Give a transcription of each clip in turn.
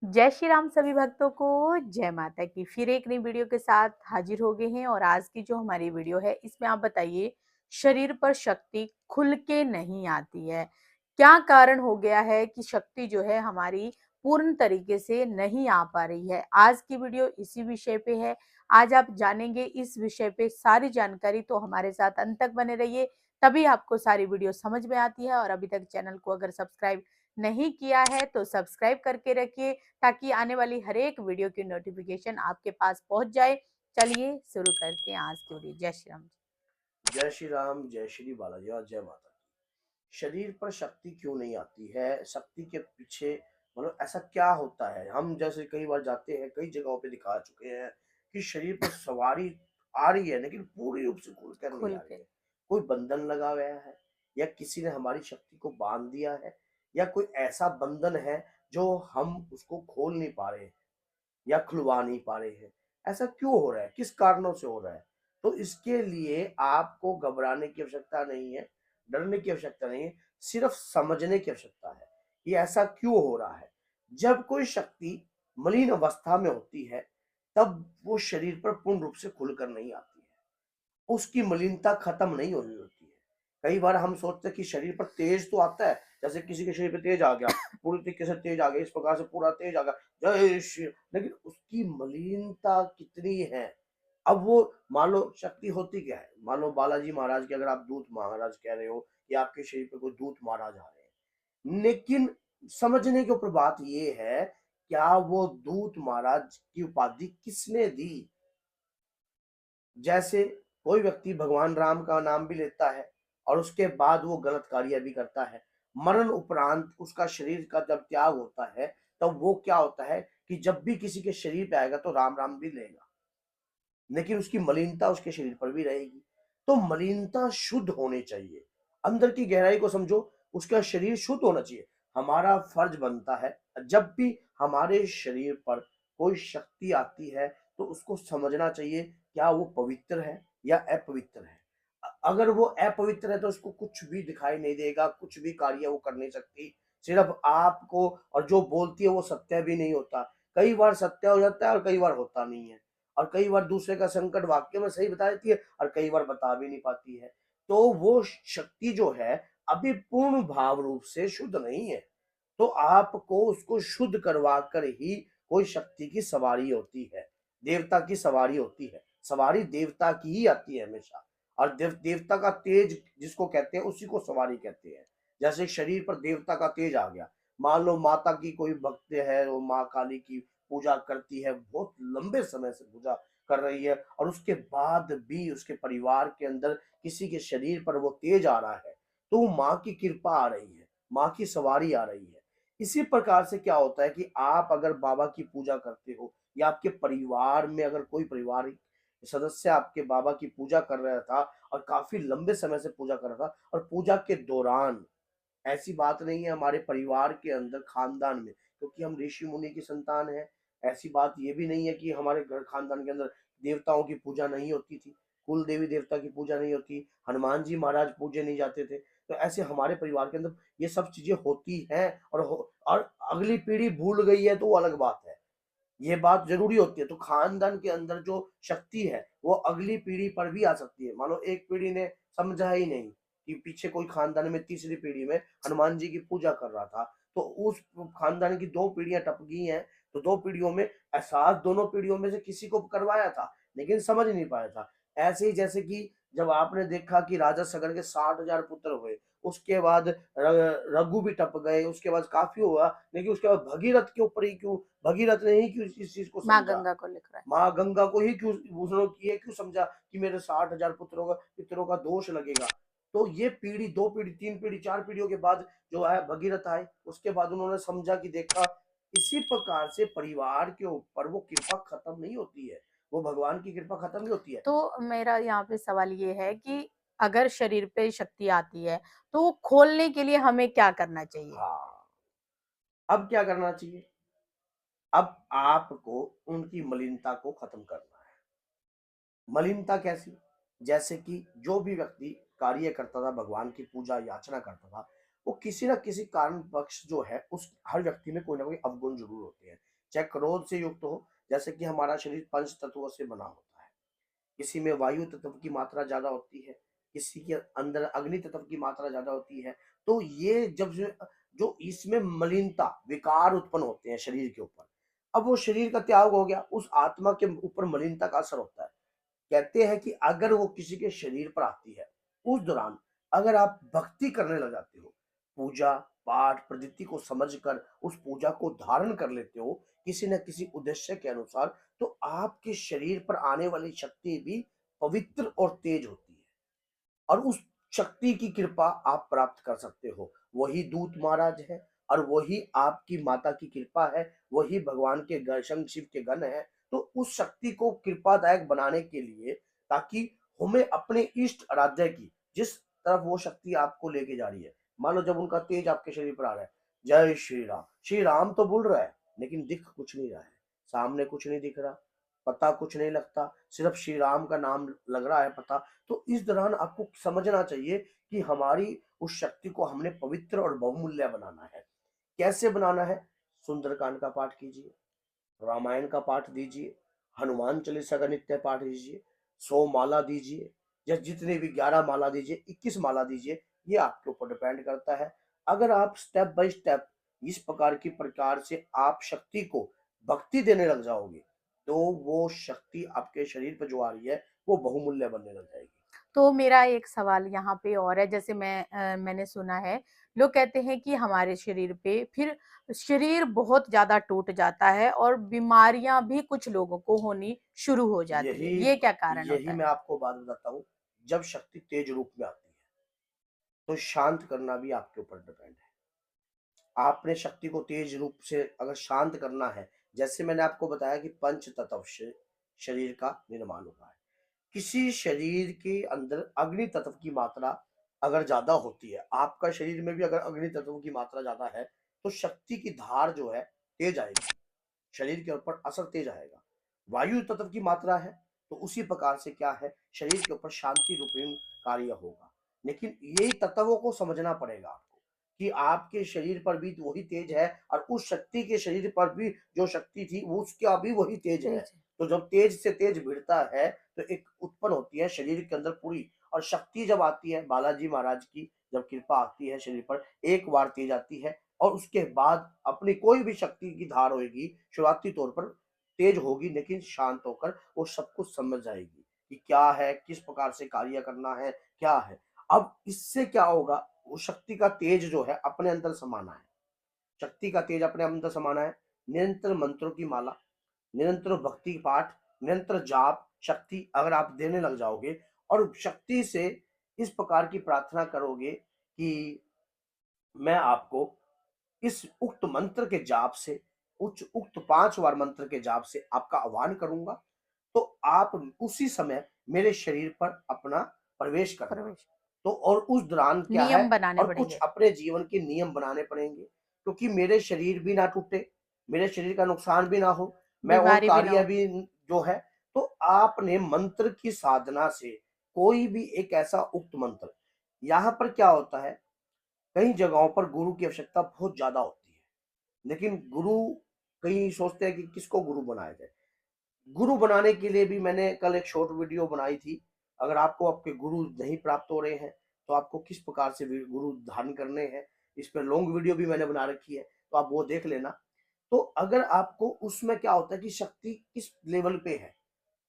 जय श्री राम सभी भक्तों को, जय माता की। फिर एक नई वीडियो के साथ हाजिर हो गए हैं और आज की जो हमारी वीडियो है इसमें आप बताइए, शरीर पर शक्ति खुल के नहीं आती है। क्या कारण हो गया है कि शक्ति जो है हमारी पूर्ण तरीके से नहीं आ पा रही है। आज की वीडियो इसी विषय पे है। आज आप जानेंगे इस विषय पे सारी जानकारी, तो हमारे साथ अंत तक बने रहिए, तभी आपको सारी वीडियो समझ में आती है। और अभी तक चैनल को अगर सब्सक्राइब नहीं किया है तो सब्सक्राइब करके रखिए, ताकि आने वाली हर एक वीडियो की नोटिफिकेशन आपके पास पहुंच जाए। चलिए शुरू करते हैं आज की वीडियो। जय श्री राम। जय श्री राम, जय श्री बालाजी और जय माता की। शरीर पर शक्ति क्यों नहीं आती है? शक्ति के पीछे मतलब ऐसा क्या होता है? हम जैसे कई बार जाते हैं, कई जगहों पे दिखा चुके हैं कि शरीर पर सवारी आ रही है, लेकिन पूरी रूप से खुल कर नहीं खुल आ रही के। है। कोई बंधन लगा गया है, या किसी ने हमारी शक्ति को बांध दिया है, या कोई ऐसा बंधन है जो हम उसको खोल नहीं पा रहे हैं या खुलवा नहीं पा रहे हैं। ऐसा क्यों हो रहा है? किस कारणों से हो रहा है? तो इसके लिए आपको घबराने की आवश्यकता नहीं है, डरने की आवश्यकता नहीं है, सिर्फ समझने की आवश्यकता है कि ऐसा क्यों हो रहा है। जब कोई शक्ति मलिन अवस्था में होती है, तब वो शरीर पर पूर्ण रूप से खुलकर नहीं आती है। उसकी मलिनता खत्म नहीं हो रही होती है। कई बार हम सोचते हैं कि शरीर पर तेज तो आता है, जैसे किसी के शरीर पे तेज आ गया, पूरी तरीके से तेज आ गया, इस प्रकार से पूरा तेज आ गया, जय श्री, लेकिन उसकी मलिनता कितनी है? अब वो मान लो शक्ति होती क्या है? मान लो बालाजी महाराज के अगर आप दूत महाराज कह रहे हो, या आपके शरीर पे कोई दूत महाराज आ रहे हैं, लेकिन समझने के ऊपर बात ये है, क्या वो दूत महाराज की उपाधि किसने दी? जैसे कोई व्यक्ति भगवान राम का नाम भी लेता है और उसके बाद वो गलत कार्य भी करता है, मरण उपरांत उसका शरीर का जब त्याग होता है, तब वो क्या होता है कि जब भी किसी के शरीर पे आएगा तो राम राम भी लेगा, लेकिन उसकी मलिनता उसके शरीर पर भी रहेगी। तो मलिनता शुद्ध होनी चाहिए, अंदर की गहराई को समझो, उसका शरीर शुद्ध होना चाहिए। हमारा फर्ज बनता है, जब भी हमारे शरीर पर कोई शक्ति आती है तो उसको समझना चाहिए, क्या वो पवित्र है या अपवित्र है। अगर वो अपवित्र है तो उसको कुछ भी दिखाई नहीं देगा, कुछ भी कार्य वो कर नहीं सकती। सिर्फ आपको, और जो बोलती है वो सत्य भी नहीं होता। कई बार सत्य हो जाता है और कई बार होता नहीं है, और कई बार दूसरे का संकट वाक्य में सही बता देती है और कई बार बता भी नहीं पाती है। तो वो शक्ति जो है अभी पूर्ण भाव रूप से शुद्ध नहीं है। तो आपको उसको शुद्ध करवा कर ही कोई शक्ति की सवारी होती है, देवता की सवारी होती है। सवारी देवता की ही आती है हमेशा, और देवता का तेज जिसको कहते हैं उसी को सवारी कहते हैं। जैसे शरीर पर देवता का तेज आ गया, मान लो माता की कोई भक्त है, वो माँ काली की पूजा करती है, बहुत लंबे समय से पूजा कर रही है, और उसके बाद भी उसके परिवार के अंदर किसी के शरीर पर वो तेज आ रहा है, तो माँ की कृपा आ रही है, माँ की सवारी आ रही है। इसी प्रकार से क्या होता है कि आप अगर बाबा की पूजा करते हो, या आपके परिवार में अगर कोई पारिवारिक सदस्य आपके बाबा की पूजा कर रहा था और काफी लंबे समय से पूजा कर रहा था, और पूजा के दौरान, ऐसी बात नहीं है हमारे परिवार के अंदर खानदान में, क्योंकि हम ऋषि मुनि की संतान है, ऐसी बात ये भी नहीं है कि हमारे घर खानदान के अंदर देवताओं की पूजा नहीं होती थी, कुल देवी देवता की पूजा नहीं होती, हनुमान जी महाराज पूजे नहीं जाते थे। तो ऐसे हमारे परिवार के अंदर ये सब चीजें होती हैं, और अगली पीढ़ी भूल गई है तो वो अलग बात है, ये बात जरूरी होती है। तो खानदान के अंदर जो शक्ति है वो अगली पीढ़ी पर भी आ सकती है। मान लो एक पीढ़ी ने समझा ही नहीं कि पीछे कोई खानदान में तीसरी पीढ़ी में हनुमान जी की पूजा कर रहा था, तो उस खानदान की दो पीढ़ियां टप गई हैं, तो दो पीढ़ियों में एहसास दोनों पीढ़ियों में से किसी को करवाया था, लेकिन समझ नहीं पाया था। ऐसे ही जैसे कि जब आपने देखा कि राजा सगर के 60,000 पुत्र हुए, उसके बाद रघु भी टप गए, उसके बाद काफी हुआ, लेकिन उसके बाद भगीरथ के ऊपर ही क्यों, भगीरथ ने ही क्यों इस चीज को माँ समझा, गंगा को लिख रहा है। माँ गंगा को ही क्यों, उसने ये क्यों समझा कि मेरे 60,000 पितरों का दोष लगेगा। तो ये पीढ़ी, दो पीढ़ी, तीन पीढ़ी, चार पीढ़ियों के बाद जो है भगीरथ आए, उसके बाद उन्होंने समझा कि देखा, इसी प्रकार से परिवार के ऊपर वो कृपा खत्म नहीं होती है, वो भगवान की कृपा खत्म नहीं होती है। तो मेरा यहाँ पे सवाल ये है कि अगर शरीर पे शक्ति आती है, तो वो खोलने के लिए हमें क्या करना चाहिए? हाँ, अब क्या करना चाहिए? अब आपको उनकी मलिनता को खत्म करना है। मलिनता कैसी? जैसे कि जो भी व्यक्ति कार्य करता था, भगवान की पूजा याचना करता था, वो किसी ना किसी कारण पक्ष जो है उस हर व्यक्ति में कोई ना कोई अवगुण जरूर होते हैं, चाहे क्रोध से युक्त हो, जैसे कि हमारा शरीर पंच तत्वों से बना होता है। किसी में वायु तत्व की मात्रा ज्यादा होती है, किसी के अंदर अग्नि तत्व की मात्रा ज्यादा होती है। तो ये जब जो इसमें मलिनता विकार उत्पन्न होते हैं शरीर के ऊपर, अब वो शरीर का त्याग हो गया, उस आत्मा के ऊपर मलिनता का असर होता है। कहते हैं कि अगर वो किसी के शरीर पर आती है, उस दौरान अगर आप भक्ति करने लग जाते हो, पूजा पाठ पद्धति को समझकर उस पूजा को धारण कर लेते हो किसी न किसी उद्देश्य के अनुसार, तो आपके शरीर पर आने वाली शक्ति भी पवित्र और तेज होती है और उस शक्ति की कृपा आप प्राप्त कर सकते हो। वही दूत महाराज है और वही आपकी माता की कृपा है, वही भगवान के शंख शिव के गण है। तो उस शक्ति को कृपादायक बनाने के लिए, ताकि हमें अपने इष्ट आराध्य की जिस तरफ वो शक्ति आपको लेके जा रही है, मान लो जब उनका तेज आपके शरीर पर आ रहा है, जय श्री राम तो बोल रहा है लेकिन दिख कुछ नहीं रहा है, सामने कुछ नहीं दिख रहा, पता कुछ नहीं लगता, सिर्फ श्री राम का नाम लग रहा है पता। तो इस दौरान आपको समझना चाहिए कि हमारी उस शक्ति को हमने पवित्र और बहुमूल्य बनाना है। कैसे बनाना है? सुंदरकांड का पाठ कीजिए, रामायण का पाठ दीजिए, हनुमान चालीसा का नित्य पाठ दीजिए, 100 माला दीजिए या जितने भी 11 माला दीजिए, 21 माला दीजिए, ये आपके ऊपर डिपेंड करता है। अगर आप स्टेप बाय स्टेप इस प्रकार से आप शक्ति को भक्ति देने लग जाओगे, तो वो शक्ति आपके शरीर पर जो आ रही है वो बहुमूल्य बनने लग जाएगी। तो मेरा एक सवाल यहाँ पे और है, जैसे मैंने सुना है, लोग कहते हैं कि हमारे शरीर पे फिर शरीर बहुत ज़्यादा टूट जाता है और बीमारियाँ भी कुछ लोगों को होनी शुरू हो जाती यही है, ये क्या कारण यही होता है? मैं आपको बात बताता हूँ। जब शक्ति तेज रूप में आती है तो शांत करना भी आपके ऊपर डिपेंड है। आपने शक्ति को तेज रूप से अगर शांत करना है, जैसे मैंने आपको बताया कि पंच तत्व से शरीर का निर्माण हुआ है। किसी शरीर के अंदर अग्नि तत्व की मात्रा अगर ज्यादा होती है, आपका शरीर में भी अगर अग्नि तत्व की मात्रा ज्यादा है, तो शक्ति की धार जो है तेज आएगी, शरीर के ऊपर असर तेज आएगा। वायु तत्व की मात्रा है तो उसी प्रकार से क्या है, शरीर के ऊपर शांति रूपेण कार्य होगा। लेकिन यही तत्वों को समझना पड़ेगा आपको कि आपके शरीर पर भी वही तेज है और उस शक्ति के शरीर पर भी जो शक्ति थी वो उसका भी वही तेज है। तेज है। तो जब तेज से तेज भिड़ता है तो एक उत्पन्न होती है शरीर के अंदर पूरी, और शक्ति जब आती है बालाजी महाराज की, जब कृपा आती है शरीर पर, एक बार तेज आती है और उसके बाद अपनी कोई भी शक्ति की धार होगी, शुरुआती तौर पर तेज होगी लेकिन शांत होकर वो सब कुछ समझ जाएगी कि क्या है, किस प्रकार से कार्य करना है, क्या है। अब इससे क्या होगा, वो शक्ति का तेज जो है अपने अंदर समाना है, शक्ति का तेज अपने अंदर समाना है। निरंतर मंत्रों की माला, निरंतर भक्ति पाठ, निरंतर जाप शक्ति अगर आप देने लग जाओगे और शक्ति से इस प्रकार की प्रार्थना करोगे कि मैं आपको इस उक्त मंत्र के जाप से, उच्च उक्त 5 बार मंत्र के जाप से आपका आह्वान करूँगा, तो आप उसी समय मेरे शरीर पर अपना प्रवेश करना। प्रवेश तो और उस दौरान क्या है, नियम बनाने और कुछ पड़ेंगे, अपने जीवन के नियम बनाने पड़ेंगे, क्योंकि मेरे शरीर भी ना टूटे, मेरे शरीर का नुकसान भी ना हो, मैं और बीमारी भी ना कार्य हो। भी जो है। तो आपने मंत्र की साधना से कोई भी एक ऐसा उक्त मंत्र, यहाँ पर क्या होता है, कई जगहों पर गुरु की आवश्यकता बहुत ज़्यादा होती है, लेकिन गुरु, कई सोचते हैं कि किसको गुरु बनाया जाए। गुरु बनाने के लिए भी मैंने कल एक शॉर्ट वीडियो बनाई थी। अगर आपको आपके गुरु नहीं प्राप्त हो रहे हैं, तो आपको किस प्रकार से गुरु धारण करने हैं, इस पे लॉन्ग वीडियो भी मैंने बना रखी है, तो आप वो देख लेना। तो अगर आपको उसमें क्या होता है कि शक्ति किस लेवल पे है,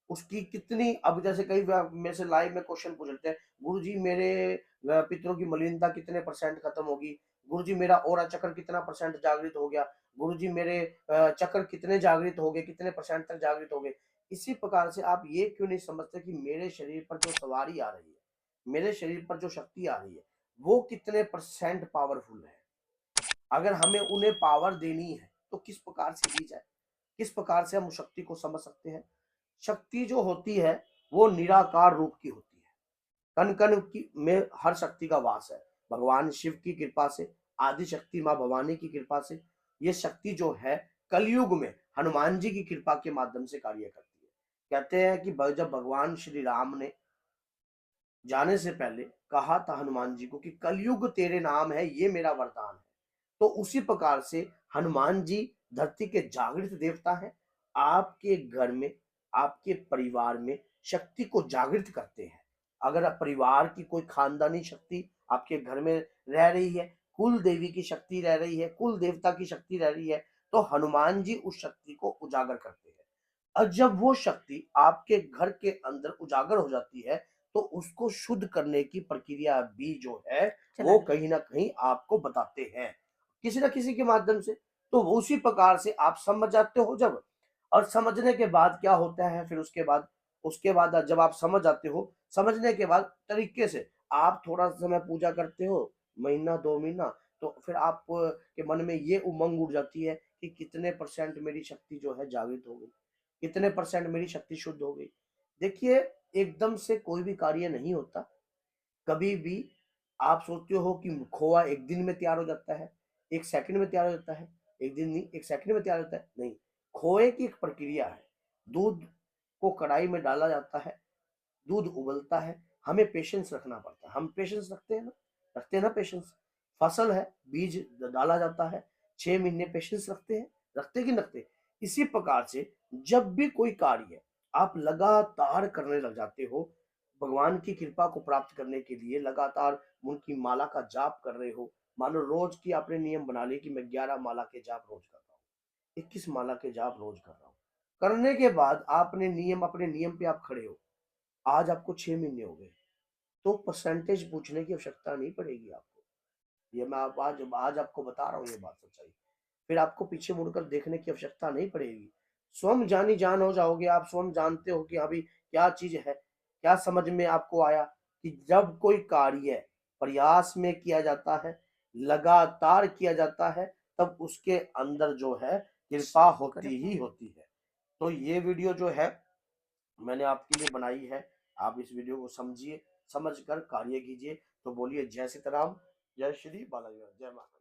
उसकी कितनी, अब जैसे कई बार मेरे से लाइव में क्वेश्चन पूछ लेते हैं, गुरुजी मेरे पितरों की मलिनता कितने परसेंट खत्म होगी, गुरुजी मेरा ऑरा चक्र कितना परसेंट जागृत हो गया, गुरुजी मेरे चक्र कितने जागृत हो गए, कितने परसेंट तक जागृत हो गए। इसी प्रकार से आप ये क्यों नहीं समझते कि मेरे शरीर पर जो सवारी आ रही है, मेरे शरीर पर जो शक्ति आ रही है, वो कितने परसेंट पावरफुल है। अगर हमें उन्हें पावर देनी है तो किस प्रकार से दी जाए, किस प्रकार से हम उस शक्ति को समझ सकते हैं। शक्ति जो होती है वो निराकार रूप की होती है, कण कण की में हर शक्ति का वास है। भगवान शिव की कृपा से, आदि शक्ति माँ भवानी की कृपा से, ये शक्ति जो है कलयुग में हनुमान जी की कृपा के माध्यम से कार्य करती है। कहते हैं कि जब भगवान श्री राम ने जाने से पहले कहा था हनुमान जी को कि कलयुग तेरे नाम है, ये मेरा वरदान है। तो उसी प्रकार से हनुमान जी धरती के जागृत देवता हैं। आपके घर में, आपके परिवार में शक्ति को जागृत करते हैं। अगर परिवार की कोई खानदानी शक्ति आपके घर में रह रही है, कुल देवी की शक्ति रह रही है, कुल देवता की शक्ति रह रही है, तो हनुमान जी उस शक्ति को उजागर करते हैं। और जब वो शक्ति आपके घर के अंदर उजागर हो जाती है, तो उसको शुद्ध करने की प्रक्रिया भी जो है, वो चलाना। कहीं न कहीं आपको बताते हैं, किसी न किसी के माध्यम से। तो उसी प्रकार से आप समझ जाते हो जब, और समझने के बाद क्या होता है फिर उसके बाद जब आप समझ जाते हो, समझने के बाद तरीके से आप थोड़ा समय पूजा करते हो, महीना 2 महीना, तो फिर आप के मन में ये उमंग उठ जाती है कि कितने परसेंट मेरी शक्ति जो है जागृत हो गई, कितने परसेंट मेरी शक्ति शुद्ध हो गई। देखिए, एकदम से कोई भी कार्य नहीं होता। कभी भी आप सोचते हो कि खोआ 1 दिन में तैयार हो जाता है, 1 सेकंड में तैयार हो जाता है, 1 दिन नहीं 1 सेकंड में तैयार होता है, नहीं। खोए की एक प्रक्रिया है। दूध को कढ़ाई में डाला जाता है, दूध उबलता है, हमें पेशेंस रखना पड़ता है। हम पेशेंस रखते हैं ना? रखते हैं ना पेशेंस? फसल है, बीज डाला जाता है, 6 महीने पेशेंस रखते हैं, रखते कि नहीं रखते? इसी प्रकार से जब भी कोई कार्य आप लगातार करने लग जाते हो, भगवान की कृपा को प्राप्त करने के लिए लगातार उनकी माला का जाप कर रहे हो, मान लो रोज की आपने नियम बना लिए कि मैं 11 माला के जाप रोज कर रहा हूँ, 21 माला के जाप रोज कर रहा हूँ। करने के बाद आपने नियम अपने नियम पे आप खड़े हो, आज आपको 6 महीने हो गए, तो परसेंटेज पूछने की आवश्यकता नहीं पड़ेगी आपको। ये मैं आप आज आपको बता रहा हूँ ये बात सच्चाई। फिर आपको पीछे मुड़कर देखने की आवश्यकता नहीं पड़ेगी। स्वयं जानी जान हो जाओगे आप, स्वयं जानते हो कि अभी क्या चीज़ है। क्या समझ में आपको आया कि जब कोई कार्य प्रयास में किया जाता है, लगातार किया जाता है, तब उसके अंदर जो है कृपा होती ही कृपा। होती है। तो ये वीडियो जो है मैंने आपके लिए बनाई है। आप इस वीडियो को समझिए, समझकर कार्य कीजिए। तो बोलिए जय सीताराम, जय श्री बालाजी, जय माता दी।